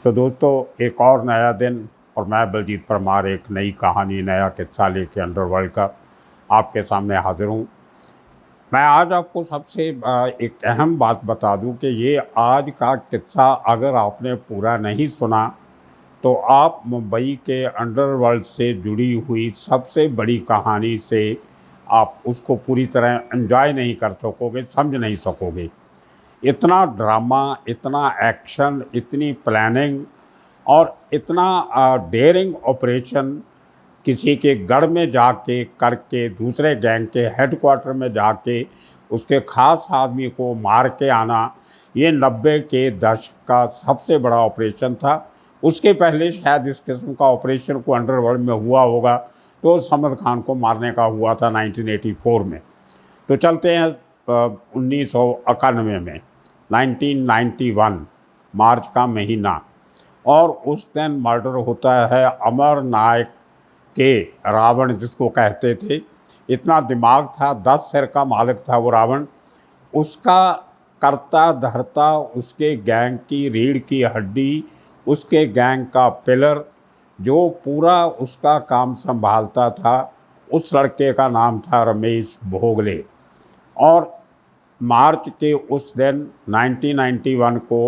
तो दोस्तों, एक और नया दिन और मैं बलजीत परमार एक नई कहानी, नया किस्सा लेके अंडरवर्ल्ड का आपके सामने हाजिर हूँ। मैं आज आपको सबसे एक अहम बात बता दूं कि ये आज का किस्सा अगर आपने पूरा नहीं सुना तो आप मुंबई के अंडरवर्ल्ड से जुड़ी हुई सबसे बड़ी कहानी से आप उसको पूरी तरह एंजॉय नहीं कर सकोगे, समझ नहीं सकोगे। इतना ड्रामा, इतना एक्शन, इतनी प्लानिंग और इतना डेयरिंग ऑपरेशन किसी के गढ़ में जाके करके, दूसरे गैंग के हेडक्वार्टर में जाके उसके ख़ास आदमी को मार के आना, ये 90 के दशक का सबसे बड़ा ऑपरेशन था। उसके पहले शायद इस किस्म का ऑपरेशन को अंडरवर्ल्ड में हुआ होगा तो समद खान को मारने का हुआ था 1984 में। तो चलते हैं 1991 में, 1991 मार्च का महीना, और उस दिन मर्डर होता है अमर नायक के, रावण जिसको कहते थे। इतना दिमाग था, 10 सिर का मालिक था वो रावण। उसका करता धरता, उसके गैंग की रीढ़ की हड्डी, उसके गैंग का पिलर, जो पूरा उसका काम संभालता था, उस लड़के का नाम था रमेश भोगले। और मार्च के उस दिन 1991 को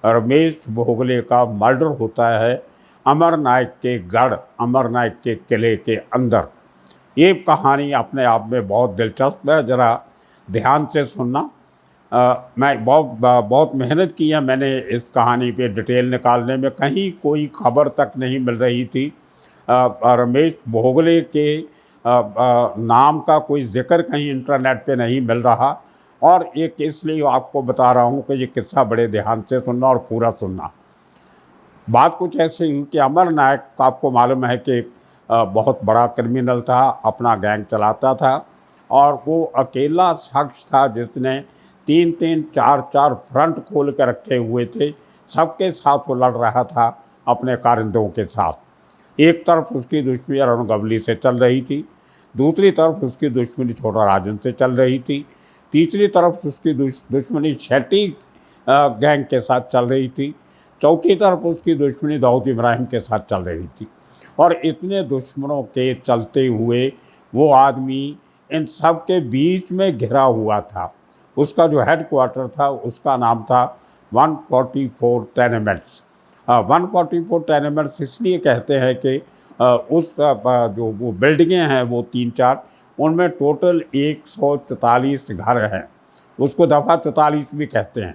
रमेश भोगले का मर्डर होता है अमर नायक के गढ़, अमर नायक के किले के अंदर। ये कहानी अपने आप में बहुत दिलचस्प है, ज़रा ध्यान से सुनना। मैं बहुत मेहनत की है मैंने इस कहानी पे डिटेल निकालने में, कहीं कोई खबर तक नहीं मिल रही थी। रमेश भोगले के नाम का कोई जिक्र कहीं इंटरनेट पे नहीं मिल रहा। और एक इसलिए आपको बता रहा हूँ कि ये किस्सा बड़े ध्यान से सुनना और पूरा सुनना। बात कुछ ऐसी हुई कि अमर नायक, आपको मालूम है कि बहुत बड़ा क्रिमिनल था, अपना गैंग चलाता था और वो अकेला शख्स था जिसने 3-3, 4-4 फ्रंट खोल कर रखे हुए थे। सबके साथ वो लड़ रहा था अपने कारिंदों के साथ। एक तरफ उसकी दुश्मनी अरुण गवली से चल रही थी, दूसरी तरफ उसकी दुश्मनी छोटा राजन से चल रही थी, तीसरी तरफ उसकी दुश्मनी शेट्टी गैंग के साथ चल रही थी, चौथी तरफ उसकी दुश्मनी दाऊद इब्राहिम के साथ चल रही थी। और इतने दुश्मनों के चलते हुए वो आदमी इन सब के बीच में घिरा हुआ था। उसका जो हेडक्वार्टर था उसका नाम था 144 टेनेमेंट्स। 144 टेनेमेंट्स इसलिए कहते हैं कि जो वो बिल्डिंगें हैं वो 3-4, उनमें टोटल 144 घर हैं। उसको दफ़ा 44 भी कहते हैं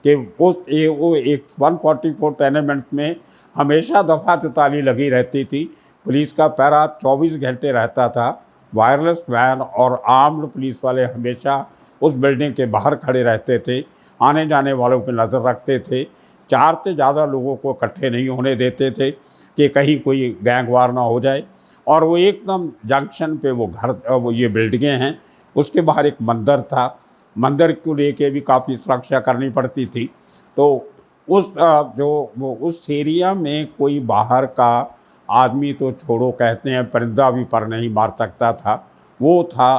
कि वो एक 144 टेनेमेंट्स में हमेशा दफ़ा 44 लगी रहती थी। पुलिस का पहरा 24 घंटे रहता था। वायरलेस वैन और आर्म्ड पुलिस वाले हमेशा उस बिल्डिंग के बाहर खड़े रहते थे, आने जाने वालों पर नज़र रखते थे। 4 से ज़्यादा लोगों को इकट्ठे नहीं होने देते थे कि कहीं कोई गैंग वार ना हो जाए। और वो एकदम जंक्शन पे वो घर, वो ये बिल्डिंगें हैं, उसके बाहर एक मंदिर था। मंदिर को लेके भी काफ़ी सुरक्षा करनी पड़ती थी। तो उस एरिया में कोई बाहर का आदमी तो छोड़ो, कहते हैं परिंदा भी पर नहीं मार सकता था। वो था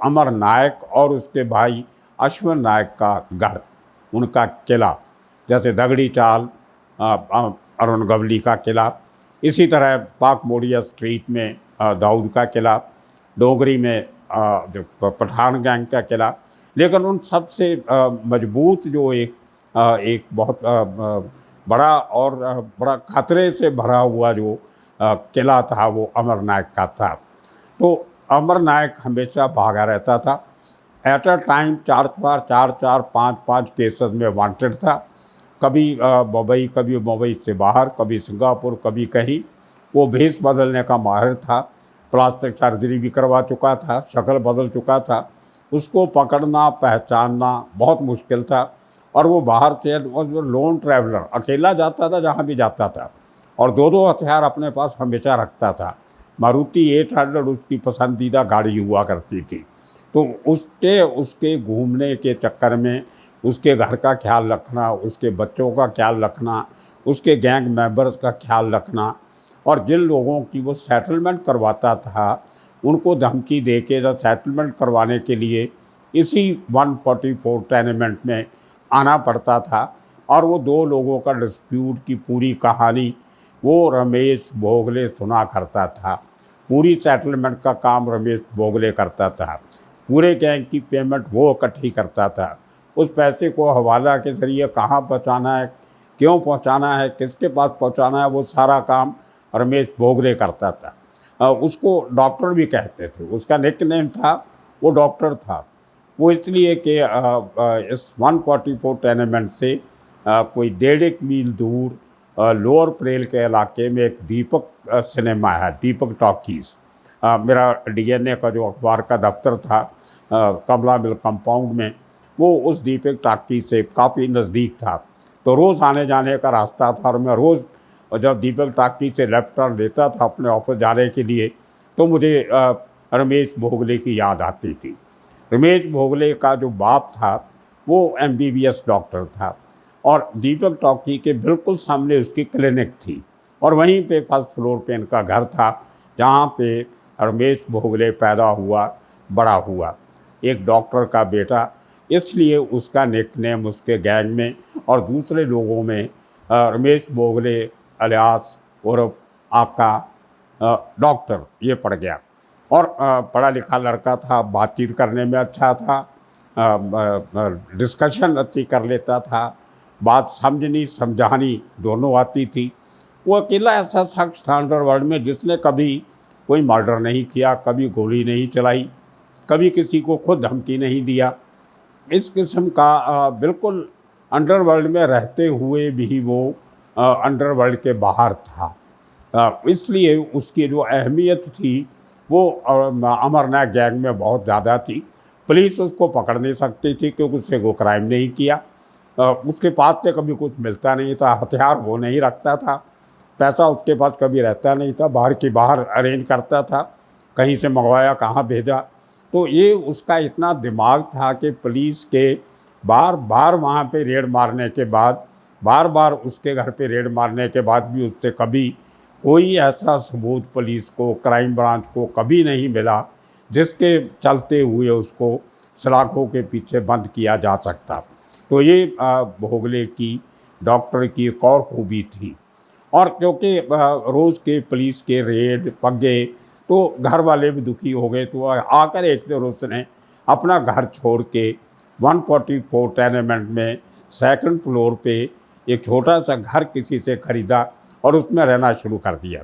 अमर नायक और उसके भाई अश्विन नायक का गढ़, उनका किला। जैसे दगड़ी चाल अरुण गवली का किला, इसी तरह पाक मोड़िया स्ट्रीट में दाऊद का किला, डोगरी में जो पठान गैंग का किला। लेकिन उन सबसे मजबूत जो एक बहुत बड़ा और बड़ा खतरे से भरा हुआ जो किला था वो अमर नायक का था। तो अमर नायक हमेशा भागा रहता था। एट अ टाइम 4-4, 5-5 केसेस में वांटेड था। कभी मुंबई, कभी मुंबई से बाहर, कभी सिंगापुर, कभी कहीं। वो भेष बदलने का माहिर था, प्लास्टिक सर्जरी भी करवा चुका था, शक्ल बदल चुका था। उसको पकड़ना, पहचानना बहुत मुश्किल था। और वो बाहर से लोन ट्रैवलर, अकेला जाता था जहाँ भी जाता था, और 2-2 हथियार अपने पास हमेशा रखता था। मारुति 800 उसकी पसंदीदा गाड़ी हुआ करती थी। तो उसके घूमने के चक्कर में उसके घर का ख्याल रखना, उसके बच्चों का ख्याल रखना, उसके गैंग मेंबर्स का ख्याल रखना, और जिन लोगों की वो सेटलमेंट करवाता था उनको धमकी दे के सेटलमेंट करवाने के लिए इसी 144 टेनेमेंट में आना पड़ता था। और वो दो लोगों का डिस्प्यूट की पूरी कहानी वो रमेश भोगले सुना करता था। पूरी सेटलमेंट का काम रमेश भोगले करता था। पूरे गैंग की पेमेंट वो इकट्ठी करता था। उस पैसे को हवाला के ज़रिए कहाँ पहुँचाना है, क्यों पहुँचाना है, किसके पास पहुँचाना है, वो सारा काम रमेश भोगले करता था। उसको डॉक्टर भी कहते थे, उसका निकनेम था, वो डॉक्टर था। वो इसलिए कि इस 144 टेनेमेंट से कोई 1.5 मील दूर लोअर परेल के इलाके में एक दीपक सिनेमा है, दीपक टॉकीज़। मेरा डीएनए का जो अखबार का दफ्तर था कमला मिल कंपाउंड में, वो उस दीपक टॉकीज़ से काफ़ी नज़दीक था। तो रोज़ आने जाने का रास्ता था और मैं रोज़ जब दीपक टॉकीज़ से लेफ्ट टर्न लेता था अपने ऑफिस जाने के लिए, तो मुझे रमेश भोगले की याद आती थी। रमेश भोगले का जो बाप था वो एमबीबीएस डॉक्टर था और दीपक टॉकी के बिल्कुल सामने उसकी क्लिनिक थी और वहीं पे फर्स्ट फ्लोर पे इनका घर था, जहाँ पे रमेश भोगले पैदा हुआ, बड़ा हुआ। एक डॉक्टर का बेटा, इसलिए उसका निकनेम उसके गैंग में और दूसरे लोगों में रमेश भोगले अलियास उर्फ आका डॉक्टर ये पड़ गया। और पढ़ा लिखा लड़का था, बातचीत करने में अच्छा था, डिस्कशन अच्छी कर लेता था, बात समझनी समझानी दोनों आती थी। वो अकेला ऐसा शख्स था अंडरवर्ल्ड में जिसने कभी कोई मर्डर नहीं किया, कभी गोली नहीं चलाई, कभी किसी को खुद धमकी नहीं दिया। इस किस्म का बिल्कुल अंडरवर्ल्ड में रहते हुए भी वो अंडरवर्ल्ड के बाहर था। इसलिए उसकी जो अहमियत थी वो अमरनाथ गैंग में बहुत ज़्यादा थी। पुलिस उसको पकड़ नहीं सकती थी क्योंकि उसने वो क्राइम नहीं किया। उसके पास से कभी कुछ मिलता नहीं था, हथियार वो नहीं रखता था, पैसा उसके पास कभी रहता नहीं था, बाहर की बाहर अरेंज करता था, कहीं से मंगवाया कहाँ भेजा। तो ये उसका इतना दिमाग था कि पुलिस के बार बार वहाँ पे रेड मारने के बाद, बार बार उसके घर पे रेड मारने के बाद भी उससे कभी कोई ऐसा सबूत पुलिस को, क्राइम ब्रांच को कभी नहीं मिला जिसके चलते हुए उसको सलाखों के पीछे बंद किया जा सकता। तो ये भोगले की डॉक्टर की एक और खूबी थी। और क्योंकि रोज़ के पुलिस के रेड पक गए तो घर वाले भी दुखी हो गए, तो आकर एक दिन उसने अपना घर छोड़ के 144 टेनेमेंट में सेकंड फ्लोर पे एक छोटा सा घर किसी से ख़रीदा और उसमें रहना शुरू कर दिया।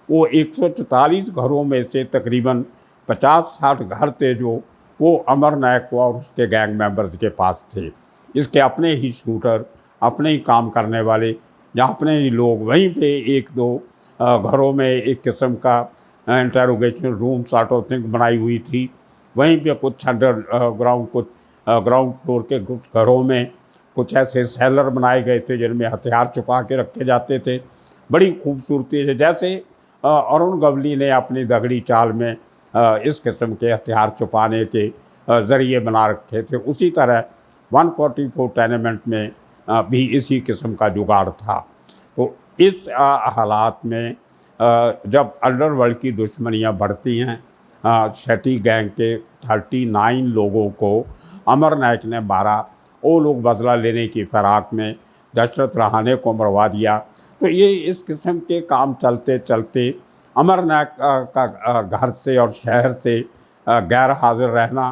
वो 144 घरों में से तकरीबन 50-60 घर थे जो वो अमर नायक और उसके गैंग मेंबर्स के पास थे। इसके अपने ही शूटर, अपने ही काम करने वाले, जहाँ अपने ही लोग, वहीं पे एक दो घरों में एक किस्म का interrogation room sort of thing बनाई हुई थी। वहीं पे कुछ अंडरग्राउंड, कुछ ग्राउंड फ्लोर के कुछ घरों में कुछ ऐसे सेलर बनाए गए थे जिनमें हथियार छुपा के रखे जाते थे। बड़ी खूबसूरती से, जैसे अरुण गवली ने अपनी दगड़ी चाल में इस किस्म के हथियार छुपाने के ज़रिए बना रखे थे, उसी तरह 144 टेनेमेंट में भी इसी किस्म का जुगाड़ था। तो इस हालात में जब अंडरवर्ल्ड की दुश्मनियां बढ़ती हैं, शेट्टी गैंग के 39 लोगों को अमर नायक ने मारा, वो लोग बदला लेने की फिराक में दशरथ रहाणे को मरवा दिया। तो ये इस किस्म के काम चलते चलते अमर नायक का घर से और शहर से गैर हाजिर रहना,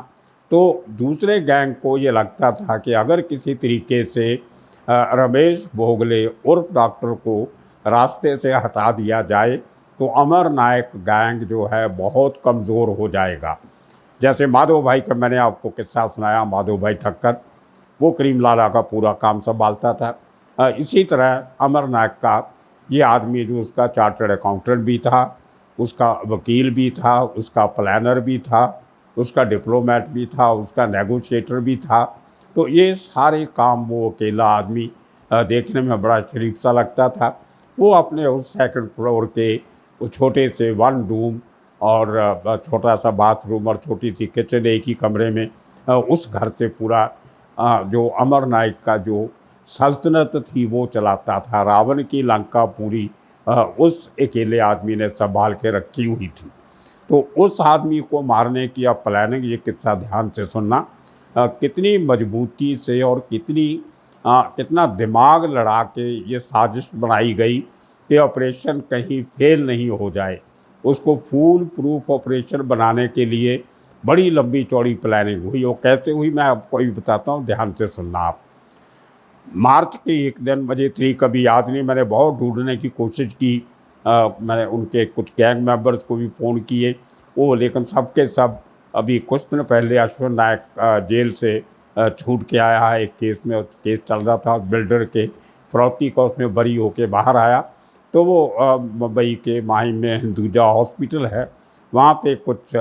तो दूसरे गैंग को ये लगता था कि अगर किसी तरीके से रमेश भोगले उर्फ डॉक्टर को रास्ते से हटा दिया जाए तो अमर नायक गैंग जो है बहुत कमज़ोर हो जाएगा। जैसे माधव भाई का मैंने आपको किस्सा सुनाया, माधव भाई ठक्कर, वो करीम लाला का पूरा काम संभालता था। इसी तरह अमर नायक का ये आदमी जो उसका चार्टर्ड अकाउंटेंट भी था, उसका वकील भी था, उसका प्लानर भी था, उसका डिप्लोमेट भी था, उसका नेगोशिएटर भी था। तो ये सारे काम वो अकेला आदमी देखने में बड़ा शरीफ सा लगता था। वो अपने उस सेकंड फ्लोर के वो छोटे से 1 रूम और छोटा सा बाथरूम और छोटी सी किचन एक ही कमरे में, उस घर से पूरा जो अमर नायक का जो सल्तनत थी वो चलाता था। रावण की लंका पूरी उस अकेले आदमी ने संभाल के रखी हुई थी। तो उस आदमी को मारने की अब प्लानिंग, ये किस्सा ध्यान से सुनना, कितनी मजबूती से और कितनी कितना दिमाग लड़ा के ये साजिश बनाई गई कि ऑपरेशन कहीं फेल नहीं हो जाए। उसको फूल प्रूफ ऑपरेशन बनाने के लिए बड़ी लंबी चौड़ी प्लानिंग हुई। वो कैसे हुई मैं आपको भी बताता हूँ, ध्यान से सुनना आप। मार्च के एक दिन, मुझे तारीख कभी याद नहीं, मैंने बहुत ढूंढने की कोशिश की। मैंने उनके कुछ गैंग मेंबर्स को भी फ़ोन किए, वो लेकिन सब के सब अभी कुछ दिन पहले अश्विन नायक जेल से छूट के आया है। एक केस में केस चल रहा था बिल्डर के फरौती का, उसमें बरी होके बाहर आया। तो वो मुंबई के माहिम में हिंदुजा हॉस्पिटल है, वहाँ पे कुछ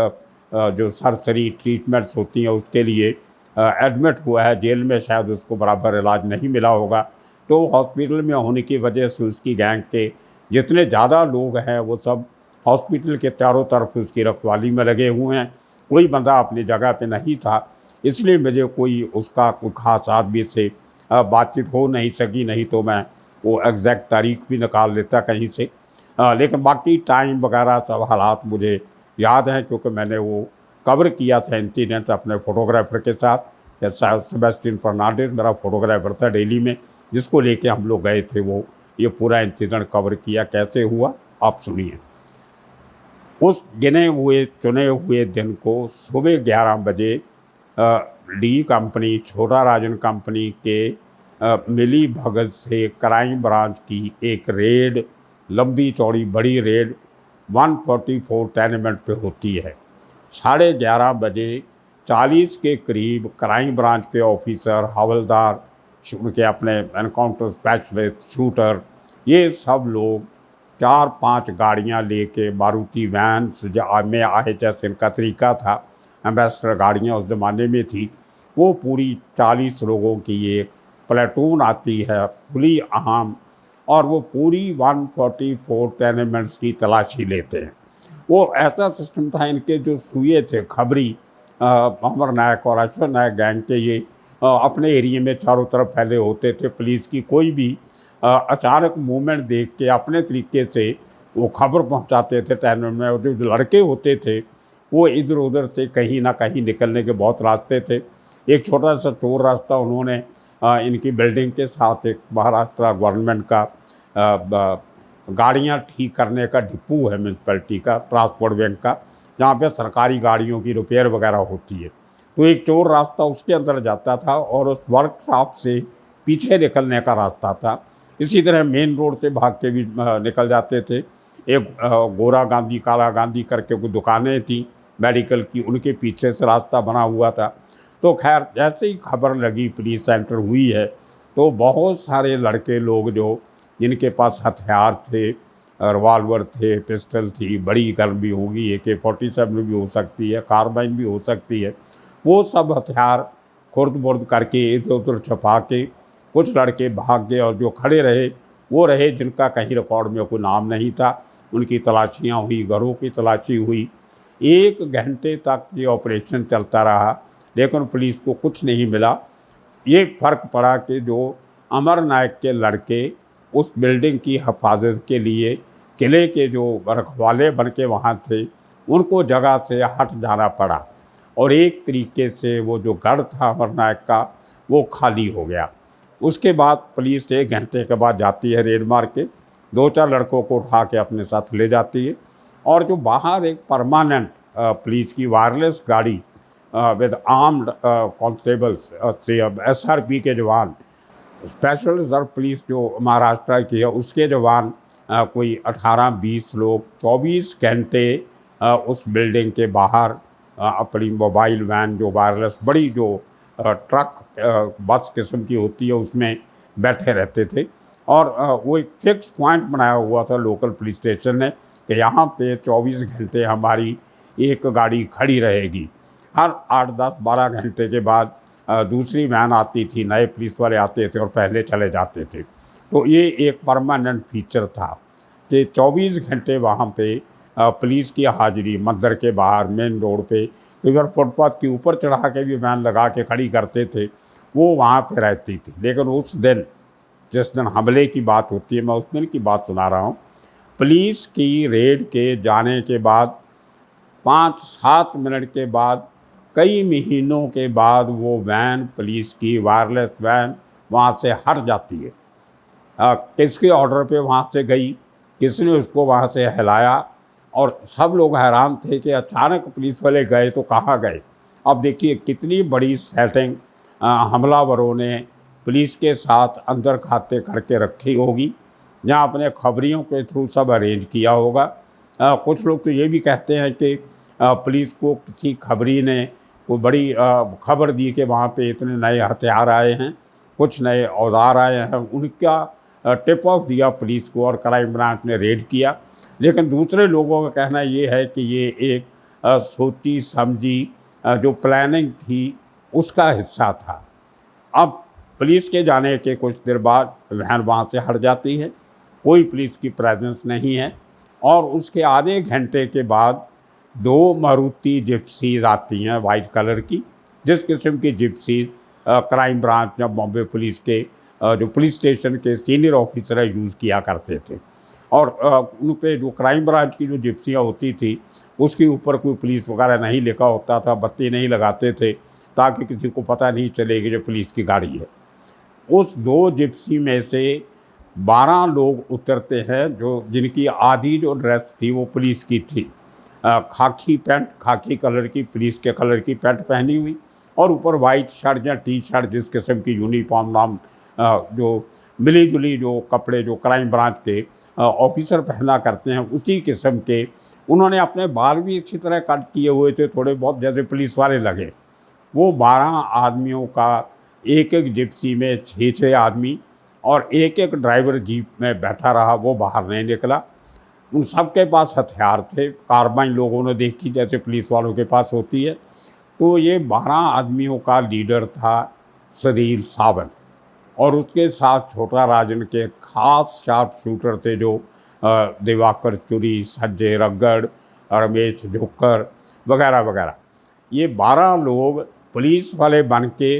जो सर्जरी ट्रीटमेंट्स होती हैं उसके लिए एडमिट हुआ है जेल में। शायद उसको बराबर इलाज नहीं मिला होगा, तो हॉस्पिटल में होने की वजह से उसकी गैंग के जितने ज़्यादा लोग हैं वो सब हॉस्पिटल के चारों तरफ उसकी रखवाली में लगे हुए हैं। कोई बंदा अपनी जगह पे नहीं था, इसलिए मुझे कोई उसका कोई ख़ास आदमी से बातचीत हो नहीं सकी, नहीं तो मैं वो एग्जैक्ट तारीख भी निकाल लेता कहीं से। लेकिन बाकी टाइम वगैरह सब हालात मुझे याद हैं, क्योंकि मैंने वो कवर किया था इंसिडेंट अपने फोटोग्राफर के साथ। सेबेस्टियन फर्नांडिस मेरा फोटोग्राफर था दिल्ली में, जिसको लेके हम लोग गए थे। वो ये पूरा इंसिडेंट कवर किया, कैसे हुआ आप सुनिए। उस गिने हुए चुने हुए दिन को सुबह 11 बजे डी कंपनी, छोटा राजन कंपनी के मिली भगत से क्राइम ब्रांच की एक रेड, लंबी चौड़ी बड़ी रेड 144 टेनेमेंट पे होती है। 11:30 बजे 40 के करीब क्राइम ब्रांच के ऑफिसर, हवलदार, उनके अपने एनकाउंटर स्पेशलिस्ट, शूटर, ये सब लोग 4-5 गाड़ियां लेके मारुति वैन में आए, जैसे इनका तरीका था। एम्बेसडर गाड़ियां उस ज़माने में थी। वो पूरी 40 लोगों की एक प्लेटून आती है, फुली आर्म, और वो पूरी 144 टेनेमेंट्स की तलाशी लेते हैं। वो ऐसा सिस्टम था, इनके जो सुए थे खबरी, अमर नायक और अश्विन नायक गैंग के, ये अपने एरिया में चारों तरफ फैले होते थे। पुलिस की कोई भी अचानक मूवमेंट देख के अपने तरीके से वो खबर पहुंचाते थे टेनेमेंट में। और जो लड़के होते थे वो इधर उधर से कहीं ना कहीं निकलने के बहुत रास्ते थे। एक छोटा सा चोर रास्ता उन्होंने इनकी बिल्डिंग के साथ एक महाराष्ट्र गवर्नमेंट का गाड़ियाँ ठीक करने का डिपो है, म्यूनसिपैलिटी का, ट्रांसपोर्ट बैंक का, जहाँ पे सरकारी गाड़ियों की रिपेयर वगैरह होती है। तो एक चोर रास्ता उसके अंदर जाता था और उस वर्कशॉप से पीछे निकलने का रास्ता था। इसी तरह मेन रोड से भाग के भी निकल जाते थे। एक गोरा गांधी, काला गांधी करके कुछ दुकानें थी मेडिकल की, उनके पीछे से रास्ता बना हुआ था। तो खैर जैसे ही खबर लगी पुलिस एंटर हुई है, तो बहुत सारे लड़के लोग जो जिनके पास हथियार थे, रिवाल्वर थे, पिस्टल थी, बड़ी गन भी होगी, AK-47 भी हो सकती है, कार्बाइन भी हो सकती है, वो सब हथियार खुर्द बुर्द करके इधर उधर छुपा के कुछ लड़के भाग गए। और जो खड़े रहे वो रहे जिनका कहीं रिकॉर्ड में कोई नाम नहीं था। उनकी तलाशियाँ हुई, घरों की तलाशी हुई। 1 घंटे तक ये ऑपरेशन चलता रहा, लेकिन पुलिस को कुछ नहीं मिला। ये फ़र्क पड़ा कि जो अमर नायक के लड़के उस बिल्डिंग की हिफाजत के लिए किले के जो रखवाले बन के वहाँ थे, उनको जगह से हट जाना पड़ा। और एक तरीके से वो जो गढ़ था अमर नायक का, वो खाली हो गया। उसके बाद पुलिस 1 घंटे के बाद जाती है रेड मार के, 2-4 लड़कों को उठा के अपने साथ ले जाती है। और जो बाहर एक परमानेंट पुलिस की वायरलेस गाड़ी विद आर्म्ड कांस्टेबल्स, SRP के जवान, स्पेशल रिजर्व पुलिस जो महाराष्ट्र की है, उसके जवान कोई 18-20 लोग 24 घंटे उस बिल्डिंग के बाहर अपनी मोबाइल वैन, जो वायरलेस बड़ी जो ट्रक बस किस्म की होती है, उसमें बैठे रहते थे। और वो एक फिक्स पॉइंट बनाया हुआ था लोकल पुलिस स्टेशन ने कि यहाँ पे 24 घंटे हमारी एक गाड़ी खड़ी रहेगी। हर 8-10-12 घंटे के बाद दूसरी वैन आती थी, नए पुलिस वाले आते थे और पहले चले जाते थे। तो ये एक परमानेंट फीचर था कि 24 घंटे वहाँ पे पुलिस की हाजिरी, मंदिर के बाहर मेन रोड पे, इधर फुटपाथ के ऊपर चढ़ा के भी वैन लगा के खड़ी करते थे, वो वहाँ पे रहती थी। लेकिन उस दिन, जिस दिन हमले की बात होती है, मैं उस दिन की बात सुना रहा हूँ। पुलिस की रेड के जाने के बाद 5-7 मिनट के बाद, कई महीनों के बाद, वो वैन, पुलिस की वायरलेस वैन वहाँ से हट जाती है। किसके ऑर्डर पे वहाँ से गई, किसने उसको वहाँ से हिलाया, और सब लोग हैरान थे कि अचानक पुलिस वाले गए तो कहाँ गए। अब देखिए कितनी बड़ी सेटिंग हमलावरों ने पुलिस के साथ अंदर खाते करके रखी होगी, जहाँ अपने खबरियों के थ्रू सब अरेंज किया होगा। कुछ लोग तो ये भी कहते हैं कि पुलिस को किसी खबरी ने कोई बड़ी खबर दी कि वहाँ पे इतने नए हथियार आए हैं, कुछ नए औजार आए हैं, उनका टिप ऑफ दिया पुलिस को और क्राइम ब्रांच ने रेड किया। लेकिन दूसरे लोगों का कहना ये है कि ये एक सोची समझी जो प्लानिंग थी उसका हिस्सा था। अब पुलिस के जाने के कुछ देर बाद वैन वहाँ से हट जाती है, कोई पुलिस की प्रेजेंस नहीं है, और उसके आधे घंटे के बाद 2 मारुति जिप्सीज आती हैं वाइट कलर की, जिस किस्म की जिप्सीज क्राइम ब्रांच या बॉम्बे पुलिस के जो पुलिस स्टेशन के सीनियर ऑफिसर यूज़ किया करते थे। और उन पे जो क्राइम ब्रांच की जो जिप्सियाँ होती थी उसके ऊपर कोई पुलिस वगैरह नहीं लिखा होता था, बत्ती नहीं लगाते थे ताकि किसी को पता नहीं चले कि जो पुलिस की गाड़ी है। उस 2 जिप्सी में से 12 लोग उतरते हैं जो जिनकी आधी जो ड्रेस थी वो पुलिस की थी। खाकी पैंट, खाकी कलर की पुलिस के कलर की पैंट पहनी हुई, और ऊपर वाइट शर्ट या टी शर्ट, जिस किस्म की यूनिफॉर्म नाम जो मिली जुली जो कपड़े जो क्राइम ब्रांच के ऑफिसर पहना करते हैं उसी किस्म के। उन्होंने अपने बाल भी अच्छी तरह कट किए हुए थे, थोड़े बहुत जैसे पुलिस वाले लगे। वो 12 आदमियों का एक एक जिप्सी में 6-6 आदमी, और एक एक ड्राइवर जीप में बैठा रहा, वो बाहर नहीं निकला। उन सब के पास हथियार थे, कार्बाइन लोगों ने देखी जैसे पुलिस वालों के पास होती है। तो ये 12 आदमियों का लीडर था सलील सावन, और उसके साथ छोटा राजन के खास शार्प शूटर थे जो दिवाकर चुरी, संजय रगड़, रमेश झुक्कर वगैरह वगैरह। ये 12 लोग पुलिस वाले बन के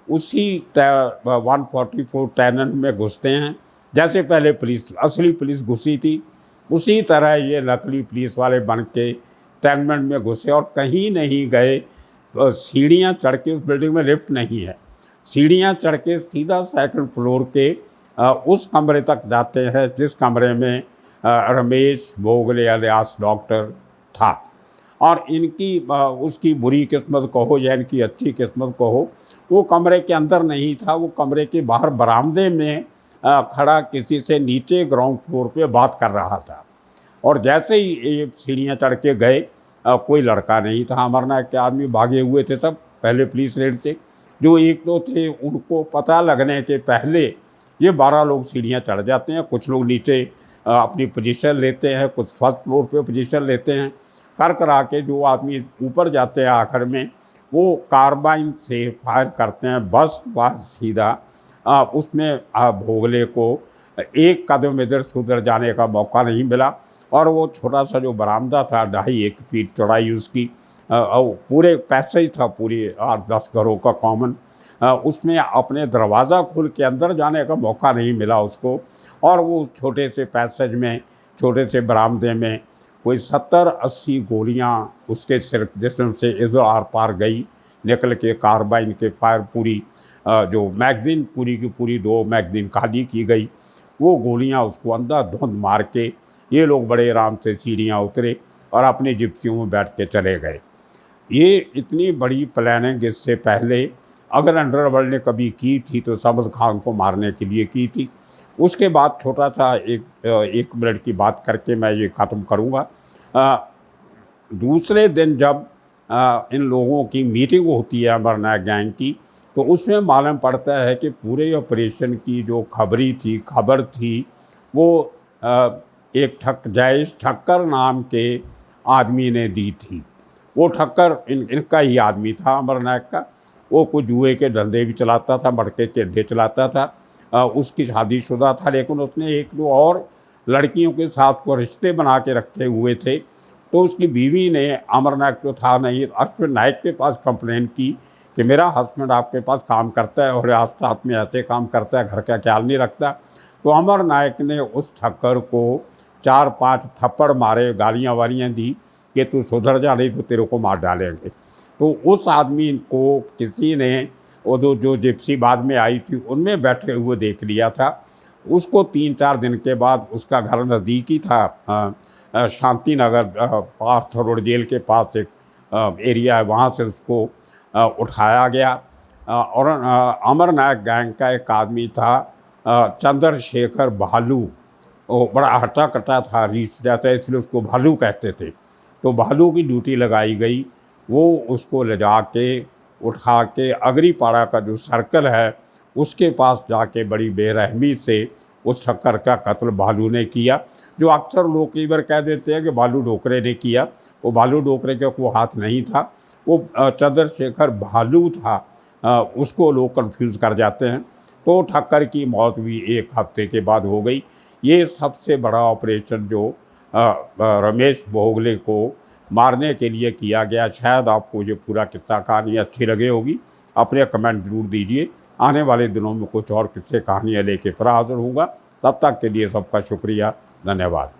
उसी 144 टेनेंट में घुसते हैं, जैसे पहले पुलिस असली पुलिस घुसी थी उसी तरह ये नकली पुलिस वाले बन के टेनेंट में घुसे, और कहीं नहीं गए। सीढ़ियाँ चढ़ के, उस बिल्डिंग में लिफ्ट नहीं है, सीढ़ियाँ चढ़ के सीधा 2nd फ्लोर के उस कमरे तक जाते हैं जिस कमरे में रमेश भोगले अलियास डॉक्टर था। और इनकी उसकी बुरी किस्मत कहो या इनकी अच्छी किस्मत कहो, वो कमरे के अंदर नहीं था, वो कमरे के बाहर बरामदे में खड़ा किसी से नीचे ग्राउंड फ्लोर पे बात कर रहा था। और जैसे ही ये सीढ़ियाँ चढ़ के गए, कोई लड़का नहीं था, अमरनाथ के आदमी भागे हुए थे सब पहले पुलिस रेड से। जो 1-2 थे उनको पता लगने के पहले ये 12 लोग सीढ़ियाँ चढ़ जाते हैं। कुछ लोग नीचे अपनी पोजीशन लेते हैं, कुछ 1st फ्लोर पे पोजीशन लेते हैं। कर करा के जो आदमी ऊपर जाते हैं आखिर में, वो कार्बाइन से फायर करते हैं, बस फायर सीधा। उसमें भोगले को एक कदम इधर से उधर जाने का मौका नहीं मिला, और वो छोटा सा जो बरामदा था 2.5-1 फीट चौड़ाई उसकी, पूरे पैसेज था, पूरी 8-10 घरों का कॉमन, उसमें अपने दरवाज़ा खोल के अंदर जाने का मौका नहीं मिला उसको। और वो छोटे से पैसेज में, छोटे से बरामदे में कोई 70-80 गोलियां उसके सिर जिस्म से इधर आर पार गई निकल के। कार्बाइन के फायर पूरी जो मैगज़ीन पूरी की पूरी 2 मैगज़ीन खाली की गई। वो गोलियां उसको अंधाधुंध मार के ये लोग बड़े आराम से सीढ़ियाँ उतरे और अपनी जिप्सियों में बैठ के चले गए। ये इतनी बड़ी प्लानिंग इससे पहले अगर अंडरवर्ल्ड ने कभी की थी तो समद खान को मारने के लिए की थी। उसके बाद छोटा सा एक मिनट की बात करके मैं ये ख़त्म करूँगा। दूसरे दिन जब इन लोगों की मीटिंग होती है अमरनाथ गैंग की, तो उसमें मालूम पड़ता है कि पूरे ऑपरेशन की जो खबर थी वो एक जयेश ठक्कर नाम के आदमी ने दी थी। वो ठक्कर इनका ही आदमी था अमरनाथ का। वो कुछ जुए के धंधे भी चलाता था, मटके के अड्डे चलाता था। उसकी शादीशुदा था, लेकिन उसने 1-2 और लड़कियों के साथ को रिश्ते बना के रखे हुए थे। तो उसकी बीवी ने, अमरनाथ तो था नहीं, अश्विन नायक के पास कंप्लेन की कि मेरा हस्बैंड आपके पास काम करता है और आज साथ में ऐसे काम करता है, घर का ख्याल नहीं रखता। तो अमर नायक ने उस ठक्कर को 4-5 थप्पड़ मारे, गालियाँ वालियाँ दी कि तू सुधर जा, नहीं तो तेरे को मार डालेंगे। तो उस आदमी को किसी ने वो जो जिप्सी बाद में आई थी उनमें बैठे हुए देख लिया था। उसको 3-4 दिन के बाद, उसका घर नज़दीक ही था, शांति नगर पार्थ रोड जेल के पास एक एरिया है, वहाँ से उसको उठाया गया। और अमर नायक गैंग का एक आदमी था, चंद्रशेखर भालू, वो बड़ा हट्टा कट्टा था, रीछ जैसा, इसलिए उसको भालू कहते थे। तो भालू की ड्यूटी लगाई गई। वो उसको ले जा के उठा के अगरीपाड़ा का जो सर्कल है उसके पास जाके बड़ी बेरहमी से उस ठक्कर का कत्ल भालू ने किया। जो अक्सर लोग कई बार कह देते हैं कि भालू डोकरे ने किया, वो भालू डोकरे का कोई हाथ नहीं था, वो चंद्रशेखर भालू था। उसको लोग कंफ्यूज कर जाते हैं। तो ठक्कर की मौत भी 1 हफ्ते के बाद हो गई। ये सबसे बड़ा ऑपरेशन जो रमेश भोगले को मारने के लिए किया गया। शायद आपको ये पूरा किस्सा कहानी अच्छी लगे होगी। अपने कमेंट ज़रूर दीजिए। आने वाले दिनों में कुछ और किस्से कहानियाँ लेके फिर हाज़िर होऊंगा। तब तक के लिए सबका शुक्रिया, धन्यवाद।